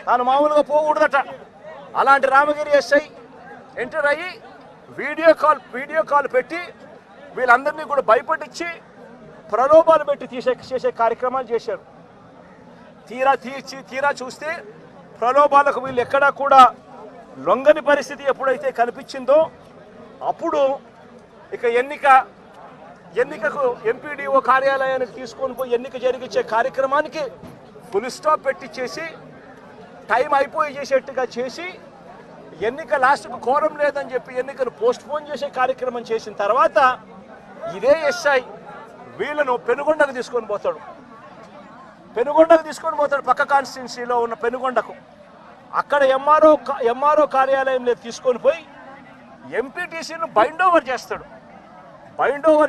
తాను మామూలుగా పోకూడదట. అలాంటి రామగిరి ఎస్ఐ ఎంటర్ అయ్యి వీడియో కాల్ పెట్టి వీళ్ళందరినీ కూడా భయపడించి ప్రలోభాలు పెట్టి చేసే కార్యక్రమాలు చేశారు. తీరా చూస్తే ప్రలోభాలకు వీళ్ళు ఎక్కడా కూడా లొంగని పరిస్థితి ఎప్పుడైతే కనిపించిందో అప్పుడు ఇక ఎన్నికకు ఎంపీడీఓ కార్యాలయానికి తీసుకొని పోయి ఎన్నిక జరిగించే కార్యక్రమానికి ఫుల్ స్టాప్ పెట్టించేసి టైం అయిపోయి చేసేట్టుగా చేసి ఎన్నిక లాస్ట్కు కోరం లేదని చెప్పి ఎన్నికను పోస్ట్పోన్ చేసే కార్యక్రమం చేసిన తర్వాత ఇదే ఎస్ఐ వీళ్ళను పెనుగొండకు తీసుకొని పోతాడు. పక్క కాన్స్టిట్యున్సీలో ఉన్న పెనుగొండకు. అక్కడ ఎంఆర్ఓ కార్యాలయంలో తీసుకొని పోయి ఎంపీటీసీను బైండ్ ఓవర్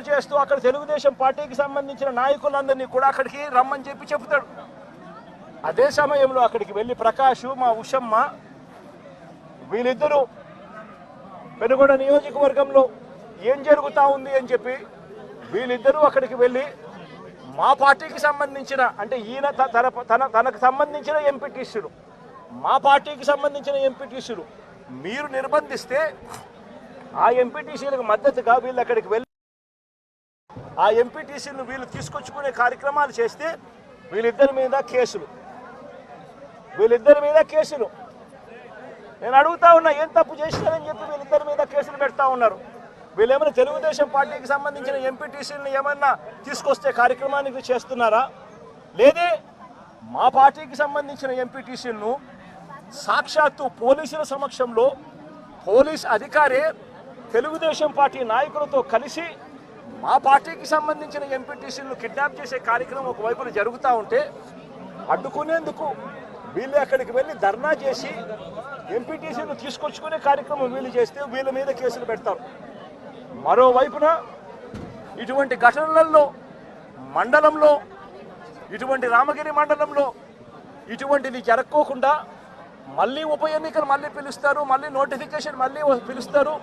చేస్తూ అక్కడ తెలుగుదేశం పార్టీకి సంబంధించిన నాయకులందరినీ కూడా అక్కడికి రమ్మని చెప్పి చెప్తాడు. అదే సమయంలో అక్కడికి వెళ్ళి ప్రకాష్, మా ఉషమ్మ వీళ్ళిద్దరూ పెనుగొండ నియోజకవర్గంలో ఏం జరుగుతూ ఉంది అని చెప్పి వీళ్ళిద్దరూ అక్కడికి వెళ్ళి మా పార్టీకి సంబంధించిన అంటే ఈయన తనకు సంబంధించిన ఎంపీటీసీలు, మా పార్టీకి సంబంధించిన ఎంపీటీసీలు మీరు నిర్బంధిస్తే ఆ ఎంపీటీసీలకు మద్దతుగా వీళ్ళు అక్కడికి వెళ్ళి ఆ ఎంపీటీసీలను వీళ్ళు తీసుకొచ్చుకునే కార్యక్రమాలు చేస్తే వీళ్ళిద్దరి మీద కేసులు నేను అడుగుతా ఉన్నా, ఏం తప్పు చేసినారని చెప్పి వీళ్ళిద్దరి మీద కేసులు పెడతా ఉన్నారు. వీళ్ళేమైనా తెలుగుదేశం పార్టీకి సంబంధించిన ఎంపీటీసీలను ఏమన్నా తీసుకొస్తే కార్యక్రమానికి చేస్తున్నారా? లేదే మా పార్టీకి సంబంధించిన ఎంపీటీసీలను సాక్షాత్తు పోలీసుల సమక్షంలో పోలీస్ అధికారే తెలుగుదేశం పార్టీ నాయకులతో కలిసి మా పార్టీకి సంబంధించిన ఎంపీటీసీలను కిడ్నాప్ చేసే కార్యక్రమం ఒకవైపున జరుగుతూ ఉంటే అడ్డుకునేందుకు వీళ్ళు అక్కడికి వెళ్ళి ధర్నా చేసి ఎంపీటీసీలను తీసుకొచ్చుకునే కార్యక్రమం వీళ్ళు చేస్తే వీళ్ళ మీద కేసులు పెడతారు. మరోవైపున ఇటువంటి ఘటనలలో మండలంలో ఇటువంటి రామగిరి మండలంలో ఇటువంటిది జరగకోకుండా మళ్ళీ ఉప ఎన్నికలు మళ్ళీ పిలుస్తారు, మళ్ళీ నోటిఫికేషన్ మళ్ళీ పిలుస్తారు.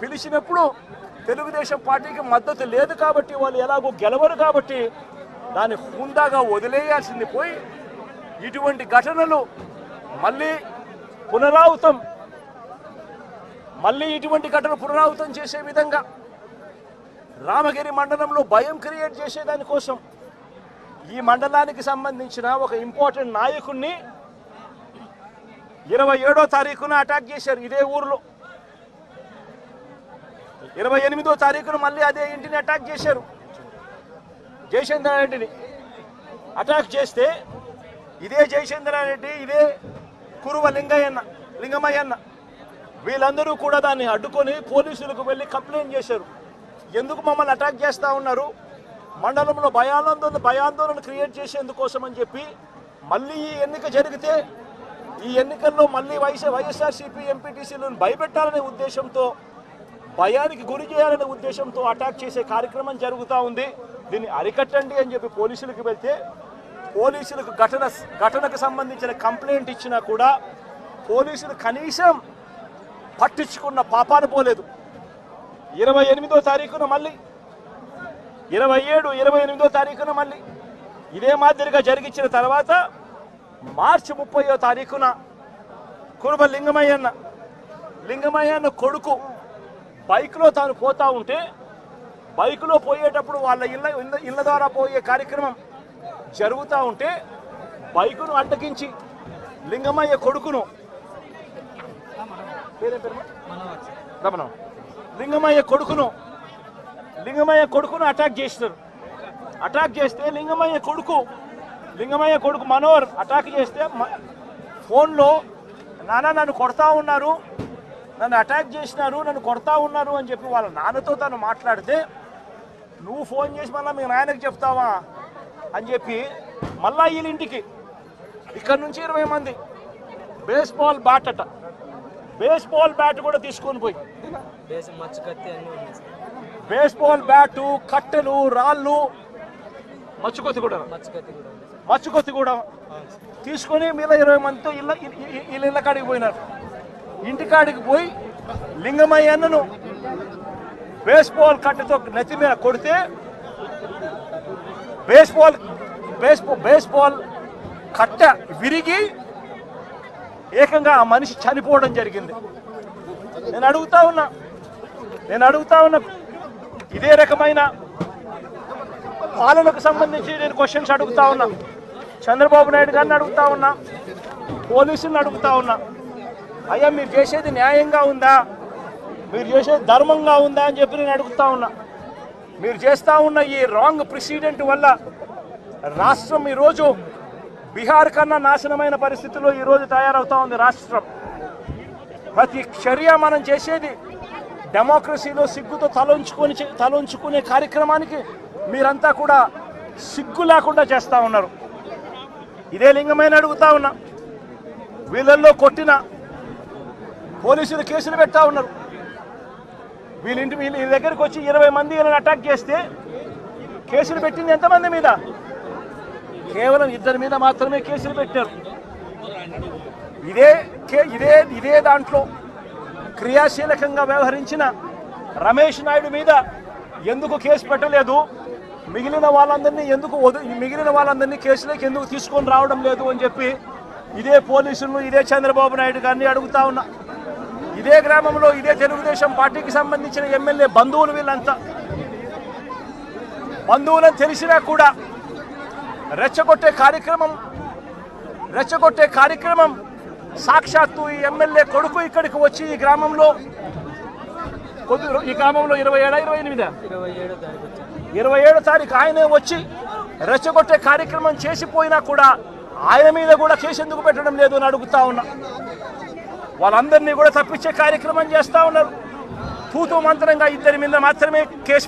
పిలిచినప్పుడు తెలుగుదేశం పార్టీకి మద్దతు లేదు కాబట్టి వాళ్ళు ఎలాగో గెలవరు కాబట్టి దాన్ని హుందాగా వదిలేయాల్సింది పోయి ఇటువంటి ఘటనలు మళ్ళీ పునరావృతం చేసే విధంగా రామగిరి మండలంలో భయం క్రియేట్ చేసేదానికోసం ఈ మండలానికి సంబంధించిన ఒక ఇంపార్టెంట్ నాయకుడిని 27వ తారీఖున అటాక్ చేశారు ఇదే ఊర్లో. 28వ తారీఖున మళ్ళీ అదే ఇంటిని అటాక్ చేశారు. జయచంద్రారెడ్డిని అటాక్ చేస్తే ఇదే జయచంద్రారెడ్డి, ఇదే కురువ లింగమయ్యన్న వీళ్ళందరూ కూడా దాన్ని అడ్డుకొని పోలీసులకు వెళ్ళి కంప్లైంట్ చేశారు. ఎందుకు మమ్మల్ని అటాక్ చేస్తూ ఉన్నారు, మండలంలో భయాందోళన క్రియేట్ చేసేందుకోసం అని చెప్పి మళ్ళీ ఈ ఎన్నిక జరిగితే ఈ ఎన్నికల్లో మళ్ళీ వైఎస్ఆర్సీపీ ఎంపీటీసీలను భయపెట్టాలనే ఉద్దేశంతో, భయానికి గురి చేయాలనే ఉద్దేశంతో అటాక్ చేసే కార్యక్రమం జరుగుతూ ఉంది. దీన్ని అరికట్టండి అని చెప్పి పోలీసులకు వెళ్తే పోలీసులకు ఘటనకు సంబంధించిన కంప్లైంట్ ఇచ్చినా కూడా పోలీసులు కనీసం పట్టించుకున్న పాపాన పోలేదు. 28వ తారీఖున మళ్ళీ 28వ తారీఖున మళ్ళీ ఇదే మాదిరిగా జరిగించిన తర్వాత మార్చి 30వ తారీఖున కురుబ లింగమయ్యన్న కొడుకు బైక్లో తాను పోతా ఉంటే బైక్లో పోయేటప్పుడు వాళ్ళ ఇళ్ళ ద్వారా పోయే కార్యక్రమం జరుగుతూ ఉంటే బైకును అడ్డగించి లింగమయ్య కొడుకును అటాక్ చేస్తారు. అటాక్ చేస్తే లింగమయ్య కొడుకు మనోహర్ అటాక్ చేస్తే ఫోన్లో నాన్న నన్ను కొడతా ఉన్నారు, నన్ను అటాక్ చేసినారు, నన్ను కొడతా ఉన్నారు అని చెప్పి వాళ్ళ నాన్నతో తను మాట్లాడితే నువ్వు ఫోన్ చేసి మళ్ళీ మీ నాయనకి చెప్తావా అని చెప్పి మళ్ళా వీళ్ళింటికి ఇక్కడ నుంచి 20 మంది బేస్బాల్ బ్యాట్ కూడా తీసుకొని పోయి బేస్బాల్ బ్యాటు, కట్టెలు, రాళ్ళు, మచ్చుకొత్తి కూడా తీసుకొని మీద 20 మందితో ఇళ్ళ కాడికి పోయినారు. ఇంటికాడికి పోయి లింగమయ్యన్నను బేస్బాల్ కట్టెతో నెత్తి మీద కొడితే బేస్బాల్ కట్ట విరిగి ఏకంగా ఆ మనిషి చనిపోవడం జరిగింది. నేను అడుగుతా ఉన్నా ఇదే రకమైన పాలనకు సంబంధించి నేను క్వశ్చన్స్ అడుగుతా ఉన్నా. చంద్రబాబు నాయుడు గారిని అడుగుతా ఉన్నా, పోలీసులను అడుగుతా ఉన్నా, అయ్యా మీరు చేసేది న్యాయంగా ఉందా, మీరు చేసేది ధర్మంగా ఉందా అని చెప్పి నేను అడుగుతా ఉన్నా. మీరు చేస్తూ ఉన్న ఈ రాంగ్ ప్రెసిడెంట్ వల్ల రాష్ట్రం ఈరోజు బీహార్ కన్నా నాశనమైన పరిస్థితుల్లో ఈరోజు తయారవుతా ఉంది రాష్ట్రం. ప్రతి చర్య మనం చేసేది డెమోక్రసీలో సిగ్గుతో తలంచుకునే కార్యక్రమానికి మీరంతా కూడా సిగ్గు లేకుండా చేస్తూ ఉన్నారు. ఇదే లింగమైన అడుగుతా ఉన్నా, వీళ్ళల్లో కొట్టిన పోలీసులు కేసులు పెడతా ఉన్నారు. వీళ్ళ దగ్గరికి వచ్చి 20 మంది వీళ్ళని అటాక్ చేస్తే కేసులు పెట్టింది ఎంతమంది మీద? కేవలం 2 మీద మాత్రమే కేసులు పెట్టారు. ఇదే దాంట్లో క్రియాశీలకంగా వ్యవహరించిన రమేష్ నాయుడు మీద ఎందుకు కేసు పెట్టలేదు, మిగిలిన వాళ్ళందరినీ కేసులోకి ఎందుకు తీసుకొని రావడం లేదు అని చెప్పి ఇదే పోలీసులను ఇదే చంద్రబాబు నాయుడు గారిని అడుగుతా ఉన్నా. ఇదే గ్రామంలో ఇదే తెలుగుదేశం పార్టీకి సంబంధించిన ఎమ్మెల్యే బంధువులు వీళ్ళంతా బంధువులను తెలిసినా కూడా రెచ్చగొట్టే కార్యక్రమం సాక్షాత్తు ఈ ఎమ్మెల్యే కొడుకు ఇక్కడికి వచ్చి ఈ గ్రామంలో 27 తారీఖు ఆయనే వచ్చి రెచ్చగొట్టే కార్యక్రమం చేసిపోయినా కూడా ఆయన మీద కూడా కేసు ఎందుకు పెట్టడం లేదు అని అడుగుతా ఉన్నా. వాళ్ళందరినీ కూడా తప్పించే కార్యక్రమం చేస్తూ ఉన్నారు. తూతూ మంత్రంగా 2 మీద మాత్రమే కేసు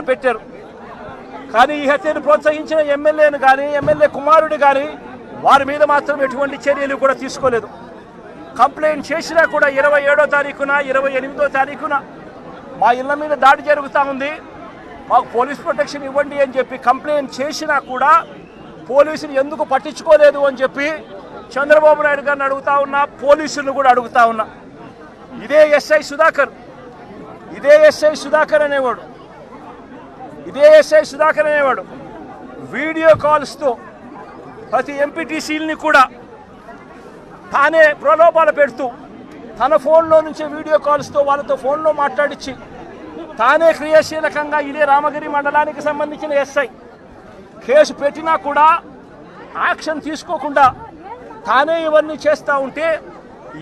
పెట్టారు. కానీ ఈ హత్యను ప్రోత్సహించిన ఎమ్మెల్యేను కానీ ఎమ్మెల్యే కుమారుడు కానీ వారి మీద మాత్రం ఎటువంటి చర్యలు కూడా తీసుకోలేదు. కంప్లైంట్ చేసినా కూడా 27వ తారీఖున 28వ తారీఖున మా ఇళ్ల మీద దాడి జరుగుతూ ఉంది, మాకు పోలీస్ ప్రొటెక్షన్ ఇవ్వండి అని చెప్పి కంప్లైంట్ చేసినా కూడా పోలీసులు ఎందుకు పట్టించుకోలేదు అని చెప్పి చంద్రబాబు నాయుడు గారిని అడుగుతా ఉన్నా, పోలీసులను కూడా అడుగుతా ఉన్నా. ఇదే ఎస్ఐ సుధాకర్ అనేవాడు వీడియో కాల్స్తో ప్రతి ఎంపీటీసీలని కూడా తానే ప్రలోభాలు పెడుతూ తన ఫోన్లో నుంచే వీడియో కాల్స్తో వాళ్ళతో ఫోన్లో మాట్లాడించి తానే క్రియాశీలకంగా ఇదే రామగిరి మండలానికి సంబంధించిన ఎస్ఐ కేసు పెట్టినా కూడా యాక్షన్ తీసుకోకుండా తానే ఇవన్నీ చేస్తూ ఉంటే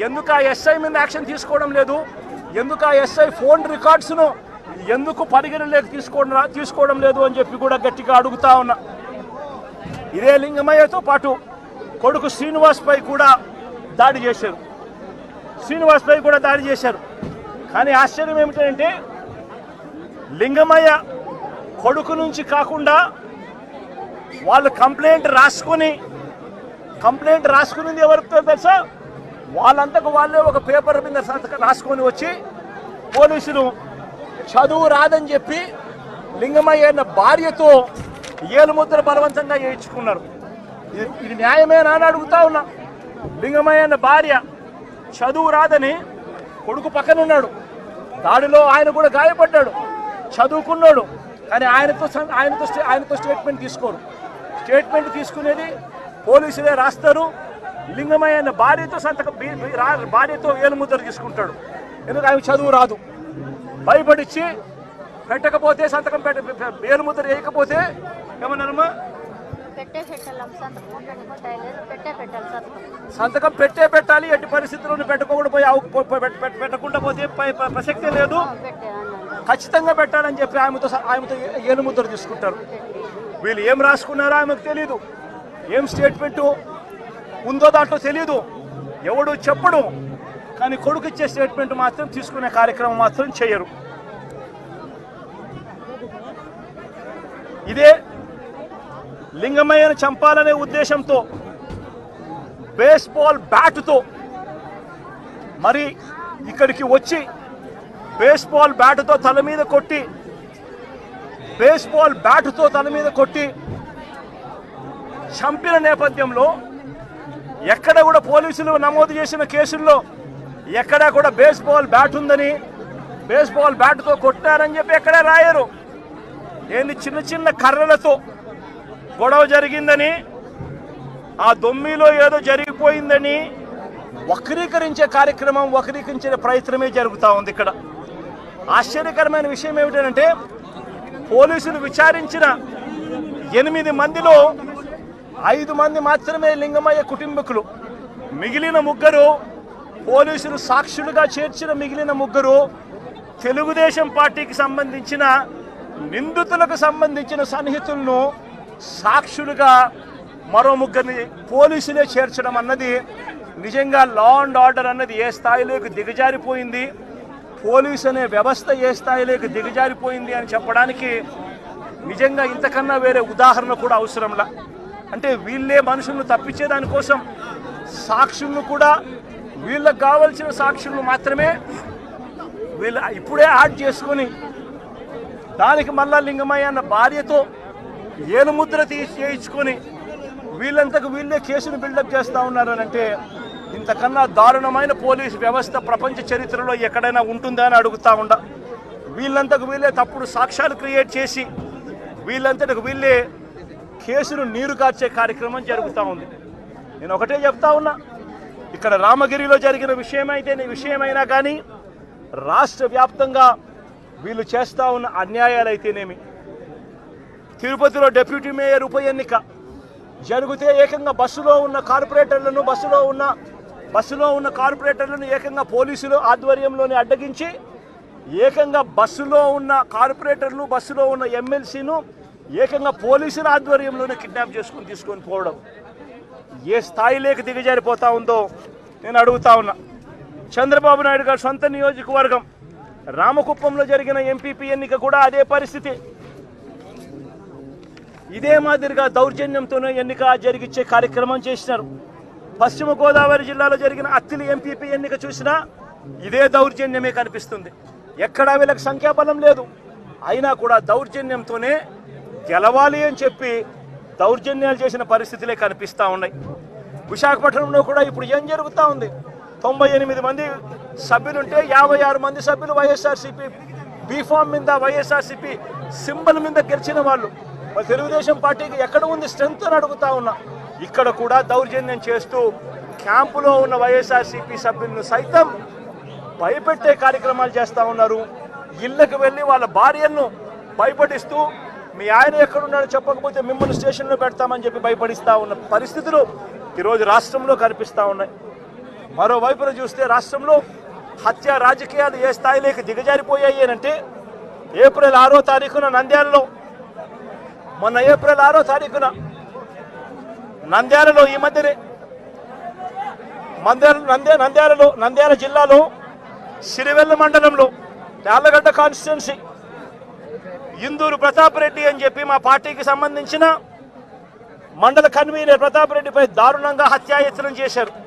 ఎందుకు ఆ ఎస్ఐ మీద యాక్షన్ తీసుకోవడం లేదు, ఎందుకు ఆ ఎస్ఐ ఫోన్ రికార్డ్స్ను ఎందుకు పరిగణలోకి తీసుకోవడం లేదు అని చెప్పి కూడా గట్టిగా అడుగుతా ఉన్నా. ఇదే లింగమయ్యతో పాటు కొడుకు శ్రీనివాస్పై కూడా దాడి చేశారు. కానీ ఆశ్చర్యం ఏమిటంటే లింగమయ్య కొడుకు నుంచి కాకుండా వాళ్ళు కంప్లైంట్ రాసుకునింది ఎవరితో తెలుసా? వాళ్ళంతకు వాళ్ళే ఒక పేపర్ మీద రాసుకొని వచ్చి పోలీసులు చదువు రాదని చెప్పి లింగమయ్య అన్న భార్యతో ఏలుముద్ర బలవంతంగా వేయించుకున్నారు. ఇది న్యాయమేనా అని అడుగుతా ఉన్నా. లింగమయ్య అన్న భార్య చదువు రాదని కొడుకు పక్కనున్నాడు, దాడిలో ఆయన కూడా గాయపడ్డాడు, చదువుకున్నాడు, కానీ ఆయనతో స్టేట్మెంట్ తీసుకోరు. స్టేట్మెంట్ తీసుకునేది పోలీసులే రాస్తారు. లింగమయ్య అన్న భార్యతో ఏలుముద్ర తీసుకుంటాడు. ఎందుకు ఆయన చదువు రాదు, భయపడిచ్చి పెట్టకపోతే సంతకం ఏలుముద్ర వేయకపోతే ఏమన్నారమ్మా, సంతకం పెట్టాలి. ఎట్టి పరిస్థితుల్లో పెట్టకుండా పోతే ప్రసక్తే లేదు, ఖచ్చితంగా పెట్టాలని చెప్పి ఆమెతో ఏలుముద్ర తీసుకుంటారు. వీళ్ళు ఏం రాసుకున్నారో ఆమెకు తెలీదు, ఏం స్టేట్మెంటు ఉందో దాంట్లో తెలీదు, ఎవడు చెప్పడు. కానీ కొడుకు ఇచ్చే స్టేట్మెంట్ మాత్రం తీసుకునే కార్యక్రమం మాత్రం చేయరు. ఇదే లింగమయ్యను చంపాలనే ఉద్దేశంతో బేస్బాల్ బ్యాటుతో మరి ఇక్కడికి వచ్చి బేస్బాల్ బ్యాటుతో తల మీద కొట్టి చంపిన నేపథ్యంలో ఎక్కడ కూడా పోలీసులు నమోదు చేసిన కేసుల్లో ఎక్కడా కూడా బేస్బాల్ బ్యాట్ ఉందని, బేస్బాల్ బ్యాట్తో కొట్టారని చెప్పి ఎక్కడా రాయరు. ఏంది చిన్న కర్రలతో గొడవ జరిగిందని, ఆ దొమ్మిలో ఏదో జరిగిపోయిందని వక్రీకరించే కార్యక్రమం, వక్రీకరించే ప్రయత్నమే జరుగుతూ ఉంది. ఇక్కడ ఆశ్చర్యకరమైన విషయం ఏమిటంటే పోలీసులు విచారించిన 8 మందిలో 5 మంది మాత్రమే లింగమయ్య కుటుంబీకులు. మిగిలిన 3 పోలీసులు సాక్షులుగా చేర్చిన మిగిలిన 3 తెలుగుదేశం పార్టీకి సంబంధించిన నిందితులకు సంబంధించిన సన్నిహితులను సాక్షులుగా మరో 3 పోలీసులే చేర్చడం అన్నది నిజంగా లా అండ్ ఆర్డర్ అన్నది ఏ స్థాయిలోకి దిగజారిపోయింది, పోలీసు అనే వ్యవస్థ ఏ స్థాయిలోకి దిగజారిపోయింది అని చెప్పడానికి నిజంగా ఇంతకన్నా వేరే ఉదాహరణ కూడా అవసరంలా. అంటే వీళ్ళే మనుషులను తప్పించే దానికోసం సాక్షులను కూడా వీళ్ళకు కావలసిన సాక్షులను మాత్రమే వీళ్ళు ఇప్పుడే యాడ్ చేసుకొని దానికి మళ్ళా లింగమయ్య అన్న భార్యతో ఏలుముద్ర చేయించుకొని వీళ్ళంతకు వీళ్ళే కేసును బిల్డప్ చేస్తూ ఉన్నారని అంటే ఇంతకన్నా దారుణమైన పోలీసు వ్యవస్థ ప్రపంచ చరిత్రలో ఎక్కడైనా ఉంటుందా అని అడుగుతా ఉండ. వీళ్ళంతకు వీళ్ళే తప్పుడు సాక్ష్యాలు క్రియేట్ చేసి వీళ్ళంతకు వీళ్ళే కేసును నీరు కార్చే కార్యక్రమం జరుగుతూ ఉంది. నేను ఒకటే చెప్తా ఉన్నా, ఇక్కడ రామగిరిలో జరిగిన విషయమైనా కానీ రాష్ట్ర వ్యాప్తంగా వీళ్ళు చేస్తూ ఉన్న అన్యాయాలు అయితేనేమి, తిరుపతిలో డిప్యూటీ మేయర్ ఉప ఎన్నిక జరిగితే ఏకంగా బస్సులో ఉన్న కార్పొరేటర్లను ఏకంగా పోలీసులు ఆధ్వర్యంలోనే అడ్డగించి ఏకంగా బస్సులో ఉన్న కార్పొరేటర్లు బస్సులో ఉన్న ఎమ్మెల్సీను ఏకంగా పోలీసుల ఆధ్వర్యంలోనే కిడ్నాప్ తీసుకొని పోవడం ఏ స్థాయిలోకి దిగజారిపోతా ఉందో నేను అడుగుతా ఉన్నా. చంద్రబాబు నాయుడు గారి సొంత నియోజకవర్గం రామకుప్పంలో జరిగిన ఎంపీపీ ఎన్నిక కూడా అదే పరిస్థితి. ఇదే మాదిరిగా దౌర్జన్యంతోనే ఎన్నిక జరిగించే కార్యక్రమం చేసినారు. పశ్చిమ గోదావరి జిల్లాలో జరిగిన అత్తిలి ఎంపీపీ ఎన్నిక చూసినా ఇదే దౌర్జన్యమే కనిపిస్తుంది. ఎక్కడా వీళ్ళకి సంఖ్యాబలం లేదు, అయినా కూడా దౌర్జన్యంతోనే గెలవాలి అని చెప్పి దౌర్జన్యాలు చేసిన పరిస్థితులే కనిపిస్తూ ఉన్నాయి. విశాఖపట్నంలో కూడా ఇప్పుడు ఏం జరుగుతూ ఉంది, 98 మంది సభ్యులుంటే 56 మంది సభ్యులు వైఎస్ఆర్సీపీ బీఫామ్ మీద వైఎస్ఆర్సీపీ సింబల్ మీద గెలిచిన వాళ్ళు. తెలుగుదేశం పార్టీకి ఎక్కడ ఉంది స్ట్రెంత్ అని అడుగుతా ఉన్నా. ఇక్కడ కూడా దౌర్జన్యం చేస్తూ క్యాంపులో ఉన్న వైఎస్ఆర్సీపీ సభ్యులను సైతం భయపెట్టే కార్యక్రమాలు చేస్తూ ఉన్నారు. ఇళ్లకు వెళ్ళి వాళ్ళ భార్యలను భయపడిస్తూ మీ ఆయన ఎక్కడున్నాడో చెప్పకపోతే మిమ్మల్ని స్టేషన్లో పెడతామని చెప్పి భయపడిస్తూ ఉన్న పరిస్థితులు ఈరోజు రాష్ట్రంలో కనిపిస్తూ ఉన్నాయి. మరోవైపున చూస్తే రాష్ట్రంలో హత్య రాజకీయాలు ఏ స్థాయిలోకి దిగజారిపోయాయి అంటే ఏప్రిల్ 6వ తారీఖున నంద్యాలలో ఈ మధ్యనే నంద్యాల జిల్లాలో సిరివెల్ల మండలంలో యార్లగడ్డ కాన్స్టిట్యున్సీ ఇందూరు ప్రతాప్ రెడ్డి అని చెప్పి మా పార్టీకి సంబంధించిన మండల కన్వీనర్ ప్రతాప్ రెడ్డిపై దారుణంగా హత్యాయత్నం చేశారు.